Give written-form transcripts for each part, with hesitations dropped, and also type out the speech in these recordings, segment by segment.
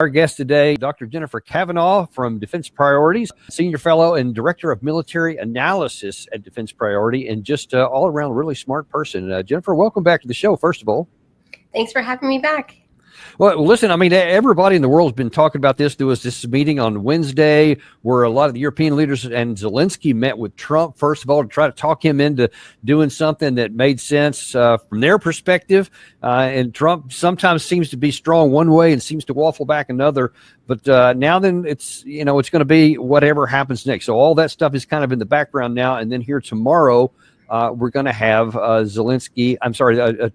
Our guest today, Dr. Jennifer Kavanagh from Defense Priorities, Senior Fellow and Director of Military Analysis at Defense Priority, and just all around really smart person. Jennifer, welcome back to the show, first of all. Thanks for having me back. Well, listen, I mean, everybody in the world has been talking about this. There was this meeting on Wednesday where a lot of the European leaders and Zelensky met with Trump, first of all, to try to talk him into doing something that made sense from their perspective. And Trump sometimes seems to be strong one way and seems to waffle back another. But now then it's going to be whatever happens next. So all that stuff is kind of in the background now. And then here tomorrow, we're going to have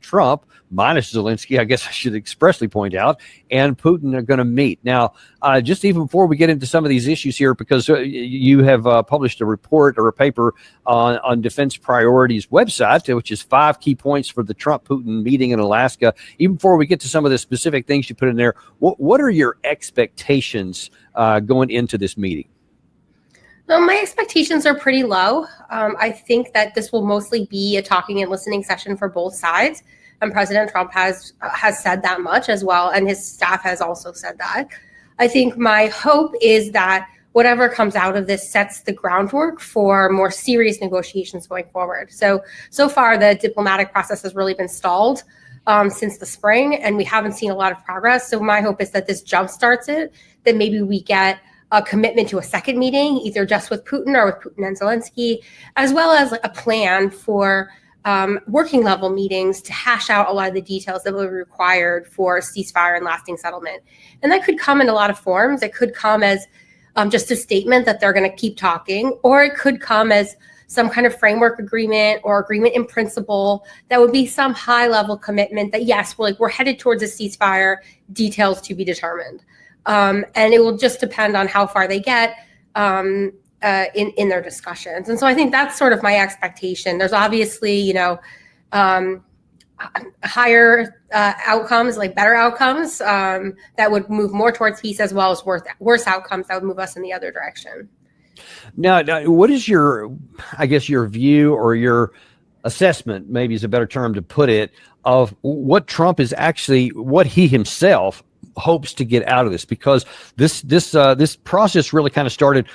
Trump minus Zelensky, I guess I should expressly point out, and Putin are going to meet. Now, just even before we get into some of these issues here, because you have published a report or a paper on Defense Priorities website, which is 5 key points for the Trump-Putin meeting in Alaska. Even before we get to some of the specific things you put in there, what are your expectations going into this meeting? Well, my expectations are pretty low. I think that this will mostly be a talking and listening session for both sides. And President Trump has said that much as well, and his staff has also said that. I think my hope is that whatever comes out of this sets the groundwork for more serious negotiations going forward. So far, the diplomatic process has really been stalled since the spring, and we haven't seen a lot of progress. So my hope is that this jumpstarts it, that maybe we get a commitment to a second meeting, either just with Putin or with Putin and Zelensky, as well as a plan for working level meetings to hash out a lot of the details that will be required for ceasefire and lasting settlement. And that could come in a lot of forms. It could come as just a statement that they're going to keep talking, or it could come as some kind of framework agreement or agreement in principle that would be some high level commitment that, yes, we're headed towards a ceasefire, details to be determined. And it will just depend on how far they get in their discussions. And so I think that's sort of my expectation. There's obviously, higher outcomes, like better outcomes that would move more towards peace, as well as worse outcomes that would move us in the other direction. Now, what is your view or your assessment, maybe is a better term to put it, of what Trump is actually, what he himself hopes to get out of this? Because this process really kind of started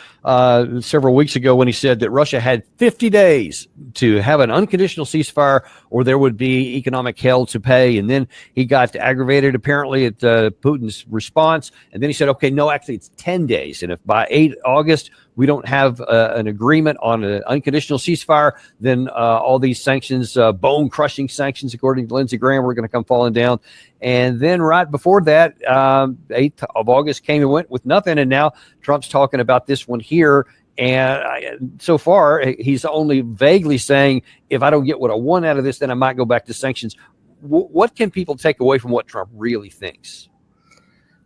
several weeks ago when he said that Russia had 50 days to have an unconditional ceasefire or there would be economic hell to pay. And then he got aggravated apparently at Putin's response. And then he said, okay, no, actually it's 10 days. And if by 8 August we don't have an agreement on an unconditional ceasefire, then all these sanctions, bone-crushing sanctions, according to Lindsey Graham, were going to come falling down. And then right before that, 8th of August came and went with nothing. And now Trump's talking about this one here. And so far, he's only vaguely saying, if I don't get what I want out of this, then I might go back to sanctions. What can people take away from what Trump really thinks?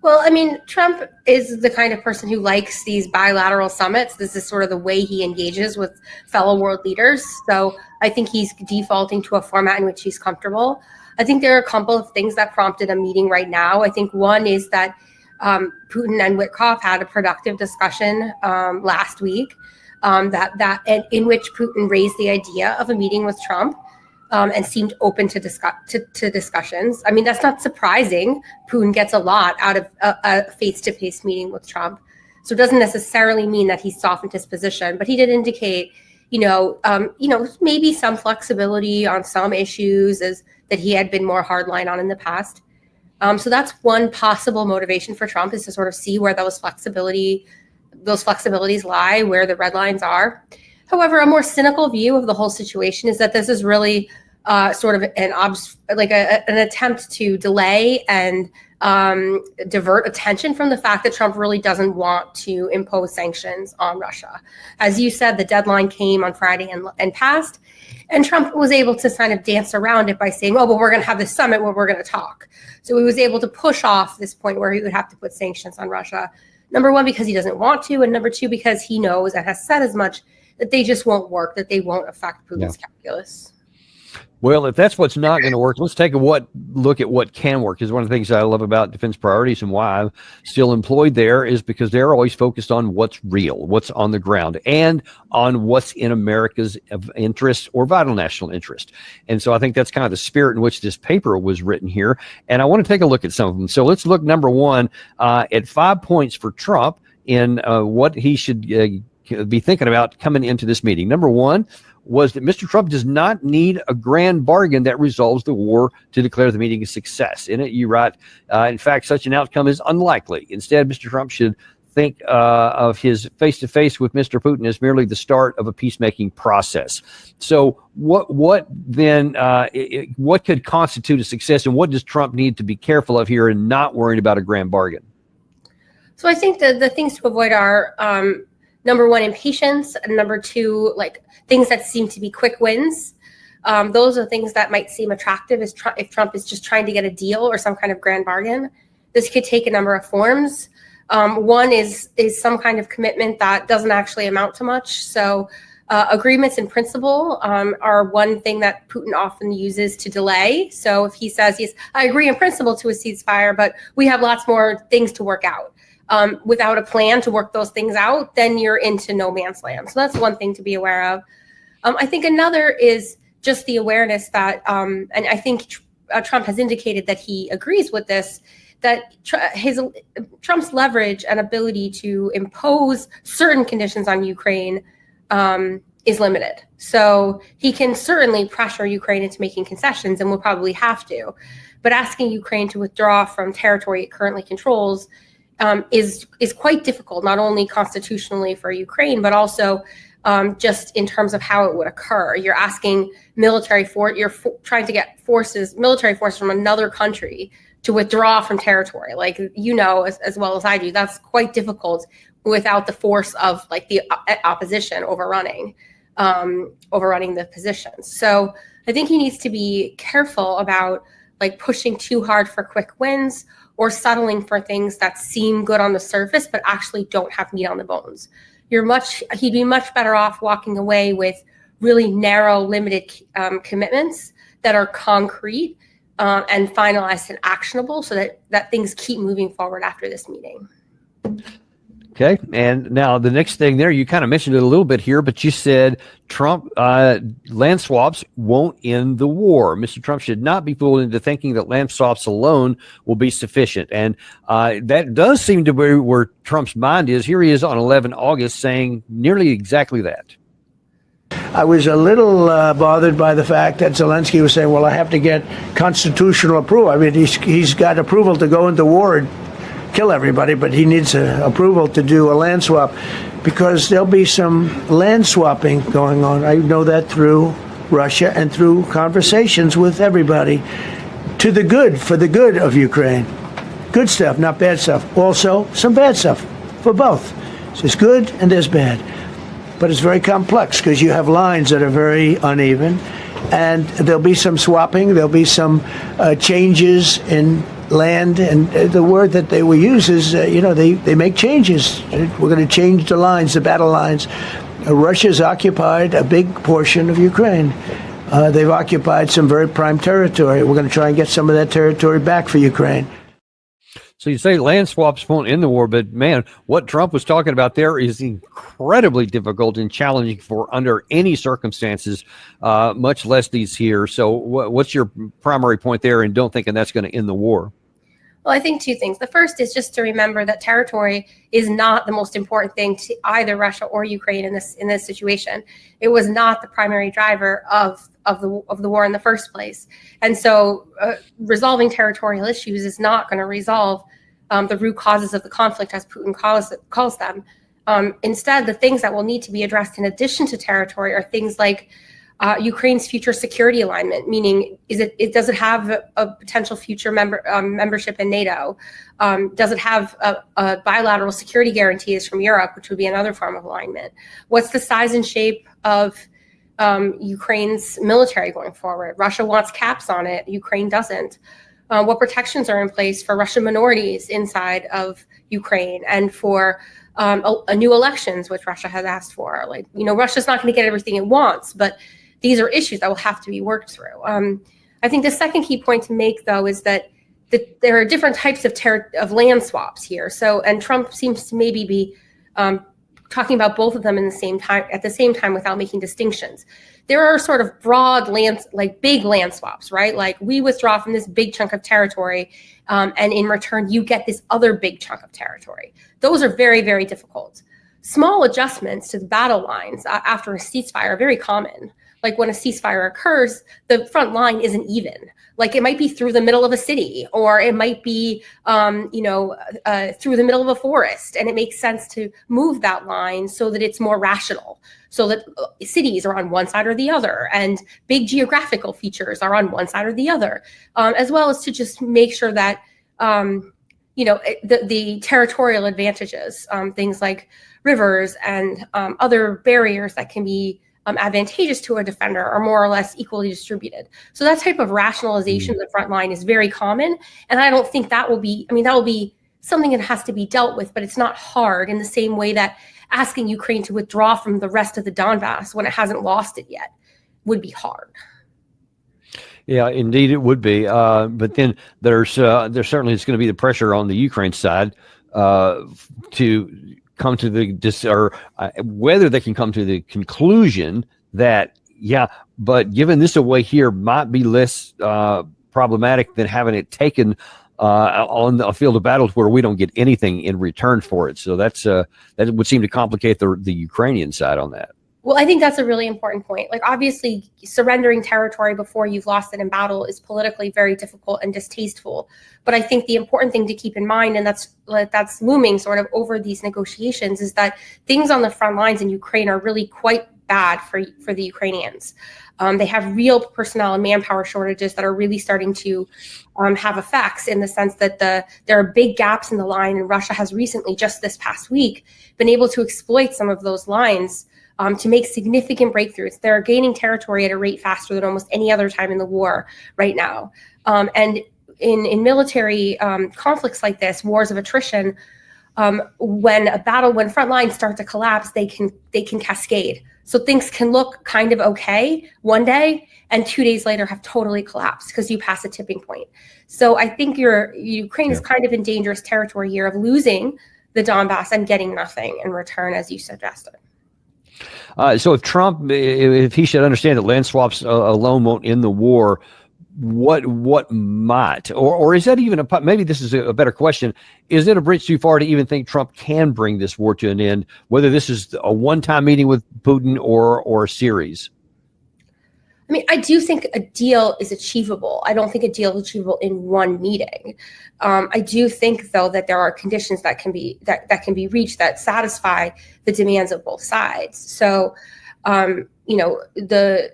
Well, I mean, Trump is the kind of person who likes these bilateral summits. This is sort of the way he engages with fellow world leaders. So I think he's defaulting to a format in which he's comfortable. I think there are a couple of things that prompted a meeting right now. I think one is that Putin and Witkoff had a productive discussion last week in which Putin raised the idea of a meeting with Trump. And seemed open to discussions. I mean, that's not surprising. Putin gets a lot out of a face-to-face meeting with Trump. So it doesn't necessarily mean that he softened his position, but he did indicate, maybe some flexibility on some issues that he had been more hardline on in the past. So that's one possible motivation for Trump, is to sort of see where those flexibilities lie, where the red lines are. However, a more cynical view of the whole situation is that this is really sort of an attempt to delay and divert attention from the fact that Trump really doesn't want to impose sanctions on Russia. As you said, the deadline came on Friday and passed, and Trump was able to kind of dance around it by saying, oh, well, we're going to have this summit where we're going to talk. So he was able to push off this point where he would have to put sanctions on Russia. Number one, because he doesn't want to, and number two, because he knows and has said as much that they just won't work, that they won't affect Putin's calculus. Well, if that's what's not going to work, let's take a look at what can work. Is one of the things I love about defense priorities and why I'm still employed there is because they're always focused on what's real, what's on the ground, and on what's in America's interest or vital national interest. And so I think that's kind of the spirit in which this paper was written here. And I want to take a look at some of them. So let's look, number one, at 5 points for Trump in what he should be thinking about coming into this meeting. Number one was that Mr. Trump does not need a grand bargain that resolves the war to declare the meeting a success. In it, you write, in fact, such an outcome is unlikely. Instead, Mr. Trump should think of his face-to-face with Mr. Putin as merely the start of a peacemaking process. So what could constitute a success, and what does Trump need to be careful of here in not worrying about a grand bargain? So I think the things to avoid are, number one, impatience, and number two, like things that seem to be quick wins. Those are things that might seem attractive if Trump is just trying to get a deal or some kind of grand bargain. This could take a number of forms. One is some kind of commitment that doesn't actually amount to much. So agreements in principle are one thing that Putin often uses to delay. So if he says, yes, I agree in principle to a ceasefire, but we have lots more things to work out. Without a plan to work those things out, then you're into no man's land. So that's one thing to be aware of. I think another is just the awareness that, and I think Trump has indicated that he agrees with this, that Trump's leverage and ability to impose certain conditions on Ukraine is limited. So he can certainly pressure Ukraine into making concessions, and will probably have to. But asking Ukraine to withdraw from territory it currently controls is quite difficult, not only constitutionally for Ukraine, but also just in terms of how it would occur. You're asking trying to get military forces from another country to withdraw from territory. Like, as well as I do, that's quite difficult without the force of like the opposition overrunning the positions. So I think he needs to be careful about like pushing too hard for quick wins or settling for things that seem good on the surface but actually don't have meat on the bones. He'd be much better off walking away with really narrow, limited commitments that are concrete and finalized and actionable, so that things keep moving forward after this meeting. Okay. And now the next thing there, you kind of mentioned it a little bit here, but you said Trump land swaps won't end the war. Mr. Trump should not be fooled into thinking that land swaps alone will be sufficient. And that does seem to be where Trump's mind is. Here he is on 11 August saying nearly exactly that. I was a little bothered by the fact that Zelensky was saying, well, I have to get constitutional approval. I mean, he's got approval to go into war and kill everybody, but he needs approval to do a land swap, because there'll be some land swapping going on. I know that through Russia and through conversations with everybody, for the good of Ukraine. Good stuff, not bad stuff. Also, some bad stuff for both. So there's good and there's bad. But it's very complex because you have lines that are very uneven, and there'll be some swapping, there'll be some changes in land, and the word that they will use is, they make changes. We're going to change the lines, the battle lines. Russia's occupied a big portion of Ukraine. They've occupied some very prime territory. We're going to try and get some of that territory back for Ukraine. So you say land swaps won't end the war, but man, what Trump was talking about there is incredibly difficult and challenging for under any circumstances, much less these here. So what's your primary point there in don't thinking that's going to end the war? Well, I think two things. The first is just to remember that territory is not the most important thing to either Russia or Ukraine in this situation. It was not the primary driver of the war in the first place. And so resolving territorial issues is not going to resolve the root causes of the conflict, as Putin calls them. Instead, the things that will need to be addressed in addition to territory are things like Ukraine's future security alignment, meaning does it have a potential future membership in NATO? Does it have a bilateral security guarantees from Europe, which would be another form of alignment? What's the size and shape of Ukraine's military going forward? Russia wants caps on it. Ukraine doesn't. What protections are in place for Russian minorities inside of Ukraine and for new elections, which Russia has asked for? Russia's not going to get everything it wants, but these are issues that will have to be worked through. I think the second key point to make, though, is that there are different types of land swaps here. So, and Trump seems to maybe be talking about both of them at the same time without making distinctions. There are sort of broad lands, like big land swaps, right? Like we withdraw from this big chunk of territory, and in return, you get this other big chunk of territory. Those are very, very difficult. Small adjustments to the battle lines after a ceasefire are very common. Like when a ceasefire occurs, the front line isn't even. Like it might be through the middle of a city, or it might be, through the middle of a forest. And it makes sense to move that line so that it's more rational, so that cities are on one side or the other, and big geographical features are on one side or the other, as well as to just make sure that, the territorial advantages, things like rivers and other barriers that can be advantageous to a defender are more or less equally distributed. So that type of rationalization of the front line is very common. And I don't think that will be something that has to be dealt with, but it's not hard in the same way that asking Ukraine to withdraw from the rest of the Donbass when it hasn't lost it yet would be hard. Yeah, indeed it would be. But then there certainly is going to be the pressure on the Ukraine side to come to whether they can come to the conclusion that, but giving this away here might be less problematic than having it taken on a field of battle where we don't get anything in return for it. So that would seem to complicate the Ukrainian side on that. Well, I think that's a really important point. Like, obviously, surrendering territory before you've lost it in battle is politically very difficult and distasteful. But I think the important thing to keep in mind, and that's looming sort of over these negotiations, is that things on the front lines in Ukraine are really quite bad for the Ukrainians. They have real personnel and manpower shortages that are really starting to have effects, in the sense that there are big gaps in the line, and Russia has recently, just this past week, been able to exploit some of those lines to make significant breakthroughs. They're gaining territory at a rate faster than almost any other time in the war right now. And in military conflicts like this, wars of attrition, when front lines start to collapse, they can cascade. So things can look kind of okay one day, and 2 days later have totally collapsed because you pass a tipping point. So I think Ukraine is kind of in dangerous territory here of losing the Donbass and getting nothing in return, as you suggested. So if Trump, if he should understand that land swaps alone won't end the war, what might, or is that even maybe this is a better question, is it a bridge too far to even think Trump can bring this war to an end, whether this is a one-time meeting with Putin or a series? I mean, I do think a deal is achievable. I don't think a deal is achievable in one meeting. I do think, though, that there are conditions that can be reached that satisfy the demands of both sides. So, the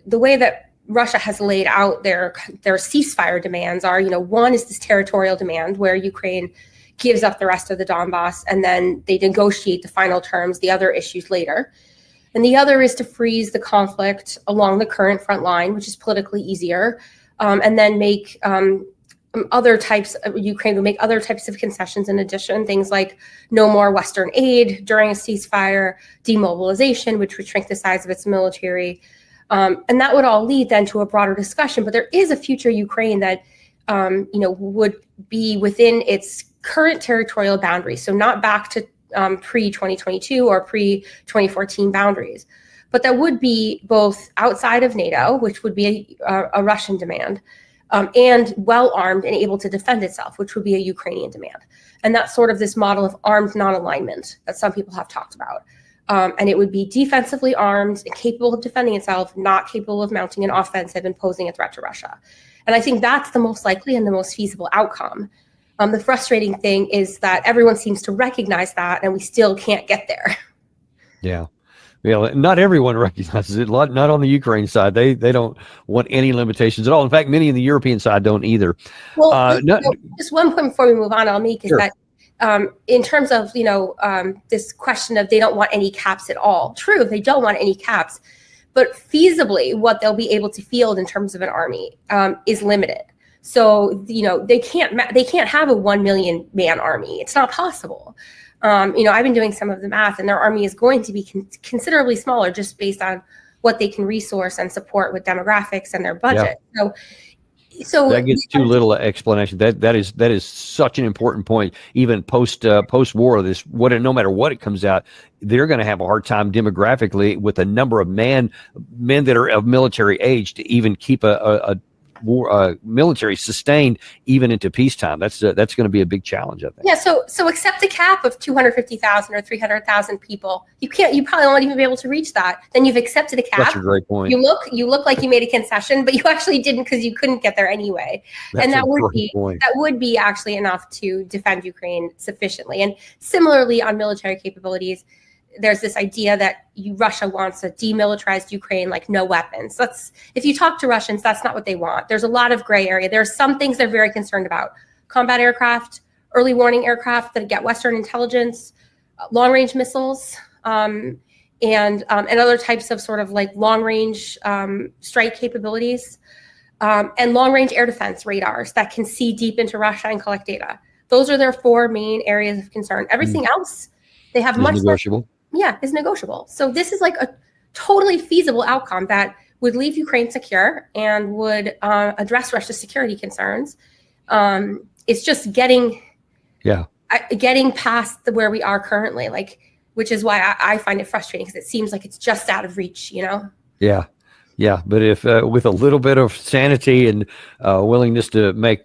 way that Russia has laid out their ceasefire demands are, one is this territorial demand where Ukraine gives up the rest of the Donbass, and then they negotiate the final terms, the other issues later. And the other is to freeze the conflict along the current front line, which is politically easier, and then make Ukraine will make other types of concessions in addition, things like no more Western aid during a ceasefire, demobilization, which would shrink the size of its military. And that would all lead then to a broader discussion. But there is a future Ukraine that, would be within its current territorial boundaries. So not back to pre-2022 or pre-2014 boundaries, but that would be both outside of NATO, which would be a Russian demand, and well-armed and able to defend itself, which would be a Ukrainian demand. And that's sort of this model of armed non-alignment that some people have talked about. And it would be defensively armed and capable of defending itself, not capable of mounting an offensive and posing a threat to Russia. And I think that's the most likely and the most feasible outcome. The frustrating thing is that everyone seems to recognize that, and we still can't get there. Yeah. Not everyone recognizes it. Not on the Ukraine side. They don't want any limitations at all. In fact, many in the European side don't either. Well, just one point before we move on, I'll make is that in terms of, this question of they don't want any caps at all. True, they don't want any caps, but feasibly what they'll be able to field in terms of an army is limited. So, they can't have a 1 million man army. It's not possible. I've been doing some of the math, and their army is going to be considerably smaller just based on what they can resource and support with demographics and their budget. So that gets too little explanation. That is such an important point. Even post war, no matter what it comes out, they're going to have a hard time demographically with a number of men that are of military age to even keep a military sustained even into peacetime. That's going to be a big challenge, I think. Yeah. So accept a cap of 250,000 or 300,000 people. You probably won't even be able to reach that. Then you've accepted a cap. That's a great point. You look like you made a concession, but you actually didn't because you couldn't get there anyway. And that would be actually enough to defend Ukraine sufficiently. And similarly on military capabilities, there's this idea that Russia wants a demilitarized Ukraine, like no weapons. If you talk to Russians, that's not what they want. There's a lot of gray area. There are some things they're very concerned about: combat aircraft, early warning aircraft that get Western intelligence, long range missiles, and other types of sort of like long range strike capabilities, and long range air defense radars that can see deep into Russia and collect data. Those are their 4 main areas of concern. Everything else, they have much negotiable. Is negotiable. So this is like a totally feasible outcome that would leave Ukraine secure and would address Russia's security concerns. It's just getting past where we are currently, which is why I find it frustrating, because it seems like it's just out of reach, Yeah, but if with a little bit of sanity and willingness to make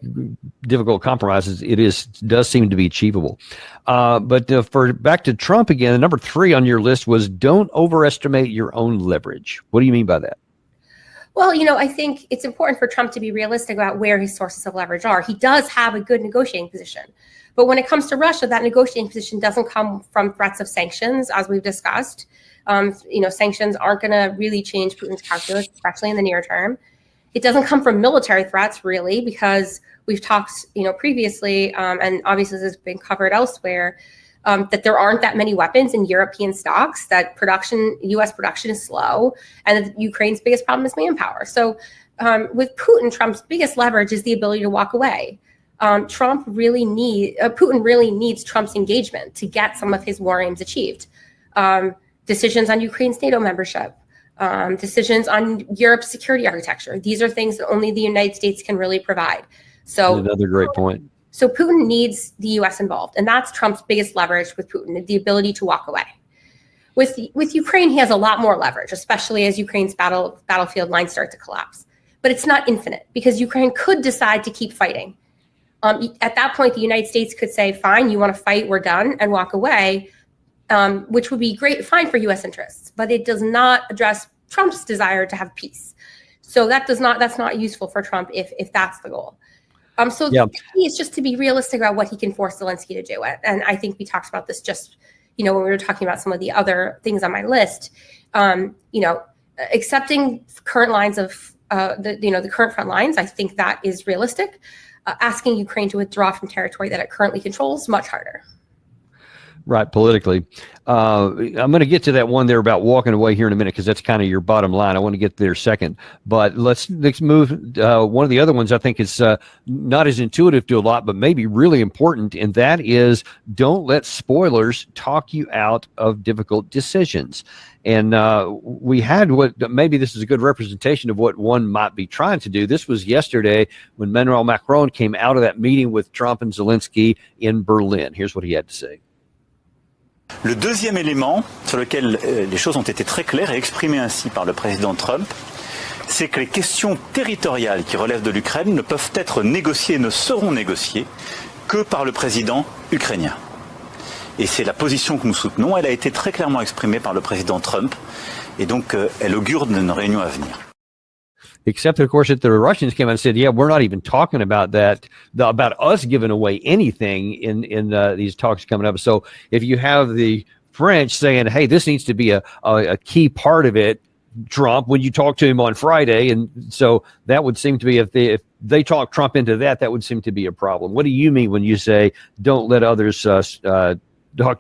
difficult compromises, does seem to be achievable. But back to Trump again, number 3 on your list was don't overestimate your own leverage. What do you mean by that? Well, I think it's important for Trump to be realistic about where his sources of leverage are. He does have a good negotiating position. But when it comes to Russia, that negotiating position doesn't come from threats of sanctions, as we've discussed. Sanctions aren't going to really change Putin's calculus, especially in the near term. It doesn't come from military threats, really, because we've talked, previously, and obviously this has been covered elsewhere, that there aren't that many weapons in European stocks, that U.S. production is slow, and that Ukraine's biggest problem is manpower. So with Putin, Trump's biggest leverage is the ability to walk away. Putin really needs Trump's engagement to get some of his war aims achieved. Decisions on Ukraine's NATO membership, decisions on Europe's security architecture. These are things that only the United States can really provide. So another great point. So Putin needs the U.S. involved, and that's Trump's biggest leverage with Putin, the ability to walk away. With Ukraine, he has a lot more leverage, especially as Ukraine's battlefield lines start to collapse. But it's not infinite, because Ukraine could decide to keep fighting. At that point, the United States could say, fine, you want to fight, we're done, and walk away. Which would be fine for U.S. interests, but it does not address Trump's desire to have peace. So that's not useful for Trump if that's the goal. The key is just to be realistic about what he can force Zelensky to do. And I think we talked about this just, when we were talking about some of the other things on my list. Accepting current lines of the current front lines, I think that is realistic. Asking Ukraine to withdraw from territory that it currently controls, much harder. Right, politically. I'm going to get to that one there about walking away here in a minute, because that's kind of your bottom line. I want to get there second. But let's move. One of the other ones I think is not as intuitive to a lot, but maybe really important, and that is don't let spoilers talk you out of difficult decisions. And we had maybe this is a good representation of what one might be trying to do. This was yesterday when Emmanuel Macron came out of that meeting with Trump and Zelensky in Berlin. Here's what he had to say. Le deuxième élément sur lequel les choses ont été très claires et exprimées ainsi par le président Trump, c'est que les questions territoriales qui relèvent de l'Ukraine ne peuvent être négociées et ne seront négociées que par le président ukrainien. Et c'est la position que nous soutenons. Elle a été très clairement exprimée par le président Trump et donc elle augure d'une réunion à venir. Except, of course, that the Russians came out and said, yeah, we're not even talking about that, about us giving away anything in these talks coming up. So if you have the French saying, hey, this needs to be a key part of it, Trump, when you talk to him on Friday. And so that would seem to be, if they talk Trump into that would seem to be a problem. What do you mean when you say don't let others talk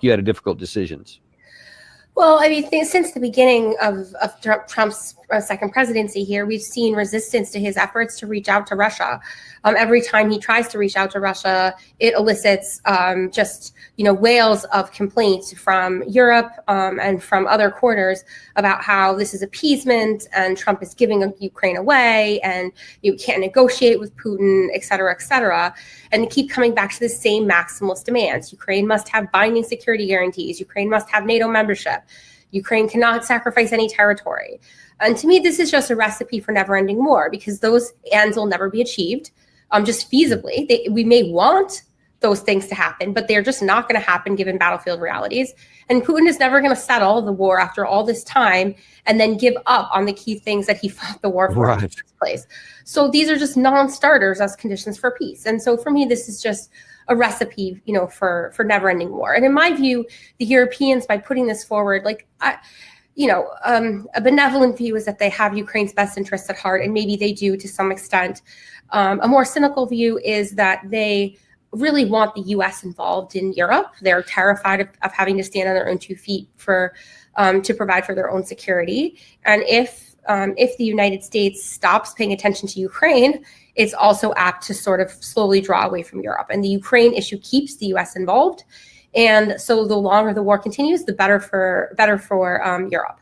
you out of difficult decisions? Well, I mean, since the beginning of Trump's second presidency here, we've seen resistance to his efforts to reach out to Russia. Every time he tries to reach out to Russia, it elicits wails of complaints from Europe and from other quarters about how this is appeasement and Trump is giving Ukraine away and you can't negotiate with Putin, et cetera, and keep coming back to the same maximalist demands. Ukraine must have binding security guarantees. Ukraine must have NATO membership. Ukraine cannot sacrifice any territory. And to me, this is just a recipe for never-ending war because those ends will never be achieved. Just feasibly, we may want those things to happen, but they're just not going to happen given battlefield realities. And Putin is never going to settle the war after all this time and then give up on the key things that he fought the war for in the first place. So these are just non-starters as conditions for peace. And so for me, this is just a recipe, for never-ending war. And in my view, the Europeans, by putting this forward, a benevolent view is that they have Ukraine's best interests at heart, and maybe they do to some extent. A more cynical view is that they really want the U.S. involved in Europe. They're terrified of having to stand on their own 2 feet to provide for their own security. And if the United States stops paying attention to Ukraine, it's also apt to sort of slowly draw away from Europe. And the Ukraine issue keeps the U.S. involved. And so the longer the war continues, the better for Europe.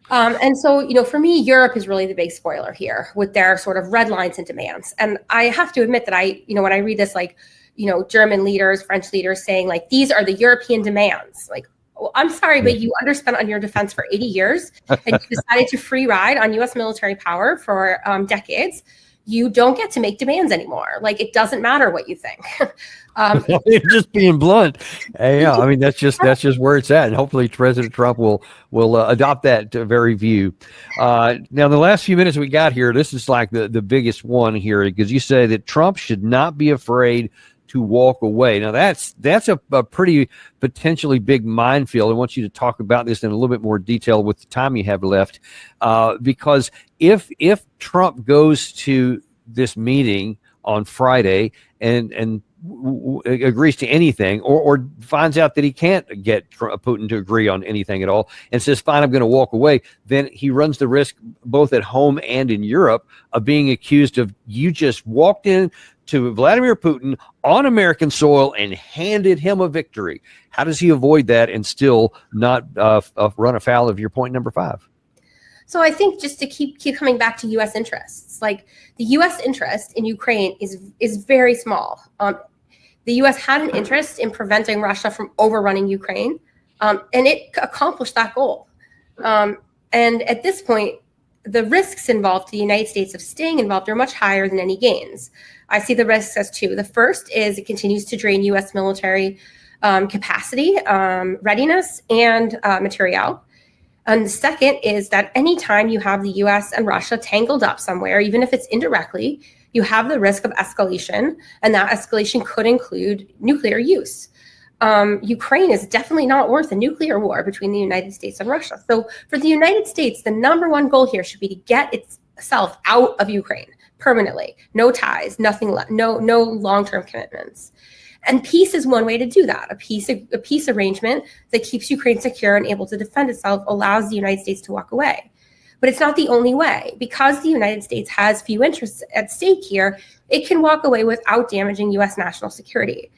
And so, for me, Europe is really the big spoiler here with their sort of red lines and demands. And I have to admit that when I read this, German leaders, French leaders saying these are the European demands, well, I'm sorry, but you underspent on your defense for 80 years and you decided to free ride on U.S. military power for decades. You don't get to make demands anymore. It doesn't matter what you think. You're just being blunt. Yeah, I mean that's just where it's at, and hopefully President Trump will adopt that very view. Now, the last few minutes we got here, this is the biggest one here because you say that Trump should not be afraid to walk away. Now that's a pretty potentially big minefield. I want you to talk about this in a little bit more detail with the time you have left, because if Trump goes to this meeting on Friday and agrees to anything or finds out that he can't get Putin to agree on anything at all and says, fine, I'm going to walk away, then he runs the risk both at home and in Europe of being accused of you just walked in to Vladimir Putin on American soil and handed him a victory. How does he avoid that and still not run afoul of your point number 5? So I think just to keep coming back to U.S. interests, the U.S. interest in Ukraine is very small. The U.S. had an interest in preventing Russia from overrunning Ukraine, and it accomplished that goal. And at this point, the risks involved to the United States of staying involved are much higher than any gains. I see the risks as 2. The first is it continues to drain U.S. military capacity, readiness, and materiel. And the second is that anytime you have the U.S. and Russia tangled up somewhere, even if it's indirectly, you have the risk of escalation, and that escalation could include nuclear use. Ukraine is definitely not worth a nuclear war between the United States and Russia. So for the United States, the number one goal here should be to get itself out of Ukraine permanently. No ties, nothing, no long-term commitments. And peace is one way to do that. A peace arrangement that keeps Ukraine secure and able to defend itself allows the United States to walk away. But it's not the only way. Because the United States has few interests at stake here, it can walk away without damaging U.S. national security.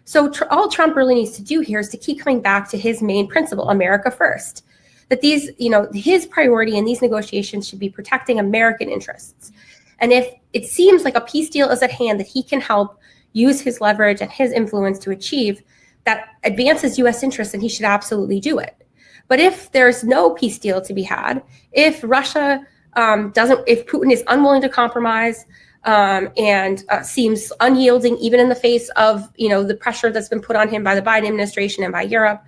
So all Trump really needs to do here is to keep coming back to his main principle, America first. That his priority in these negotiations should be protecting American interests. And if it seems like a peace deal is at hand that he can help use his leverage and his influence to achieve that advances U.S. interests, then he should absolutely do it. But if there's no peace deal to be had, if Russia if Putin is unwilling to compromise and seems unyielding even in the face of the pressure that's been put on him by the Biden administration and by Europe,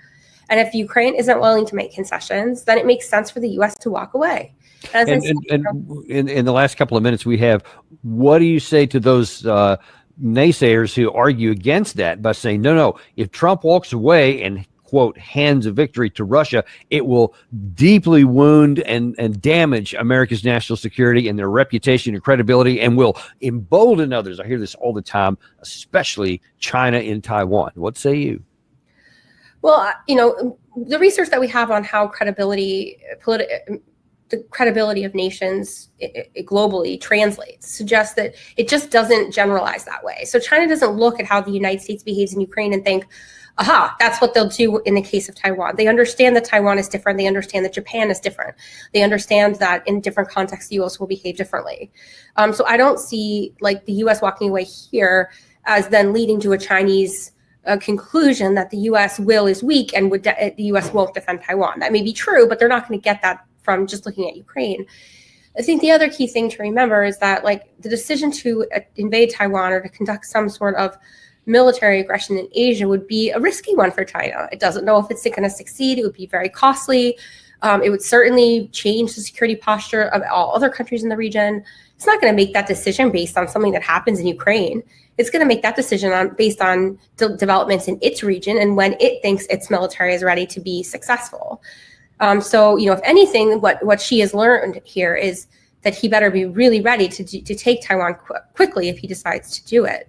and if Ukraine isn't willing to make concessions, then it makes sense for the U.S. to walk away. And in the last couple of minutes we have, what do you say to those naysayers who argue against that by saying, no, if Trump walks away and quote, hands a victory to Russia, it will deeply wound and damage America's national security and their reputation and credibility and will embolden others. I hear this all the time, especially China and Taiwan. What say you? Well, the research that we have on how the credibility of nations globally translates suggests that it just doesn't generalize that way. So China doesn't look at how the United States behaves in Ukraine and think, aha, that's what they'll do in the case of Taiwan. They understand that Taiwan is different. They understand that Japan is different. They understand that in different contexts, the U.S. will behave differently. So I don't see like the U.S. walking away here as then leading to a Chinese conclusion that the U.S. will is weak and the U.S. won't defend Taiwan. That may be true, but they're not going to get that from just looking at Ukraine. I think the other key thing to remember is that like the decision to invade Taiwan or to conduct some sort of military aggression in Asia would be a risky one for China. It doesn't know if it's going to succeed. It would be very costly. It would certainly change the security posture of all other countries in the region. It's not going to make that decision based on something that happens in Ukraine. It's going to make that decision based on developments in its region and when it thinks its military is ready to be successful. So, if anything, what she has learned here is that he better be really ready to take Taiwan quickly if he decides to do it.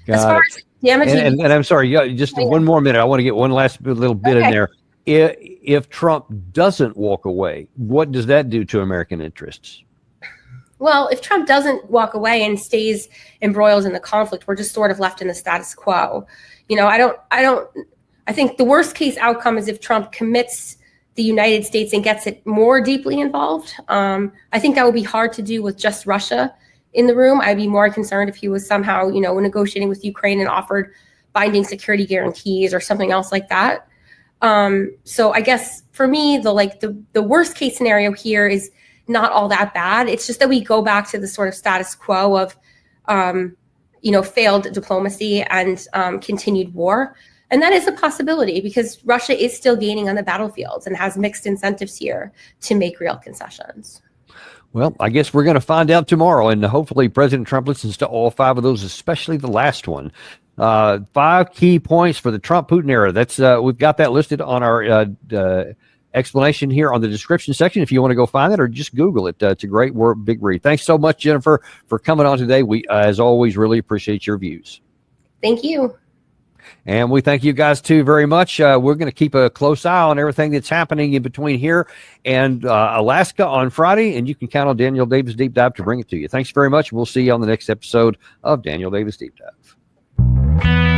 As far as damaging, and I'm sorry, just one more minute. I want to get one last little bit in there. If Trump doesn't walk away, what does that do to American interests? Well, if Trump doesn't walk away and stays embroiled in the conflict, we're just sort of left in the status quo. I think the worst case outcome is if Trump commits the United States and gets it more deeply involved. I think that would be hard to do with just Russia in the room. I'd be more concerned if he was somehow, negotiating with Ukraine and offered binding security guarantees or something else like that. So I guess for me, the worst case scenario here is not all that bad. It's just that we go back to the sort of status quo of, failed diplomacy and continued war. And that is a possibility because Russia is still gaining on the battlefields and has mixed incentives here to make real concessions. Well, I guess we're going to find out tomorrow, and hopefully President Trump listens to all 5 of those, especially the last one. 5 key points for the Trump-Putin era. That's we've got that listed on our explanation here on the description section if you want to go find it, or just Google it. It's a great big read. Thanks so much, Jennifer, for coming on today. We, as always, really appreciate your views. Thank you. And we thank you guys too very much. We're going to keep a close eye on everything that's happening in between here and Alaska on Friday, and you can count on Daniel Davis Deep Dive to bring it to you. Thanks very much. We'll see you on the next episode of Daniel Davis Deep Dive.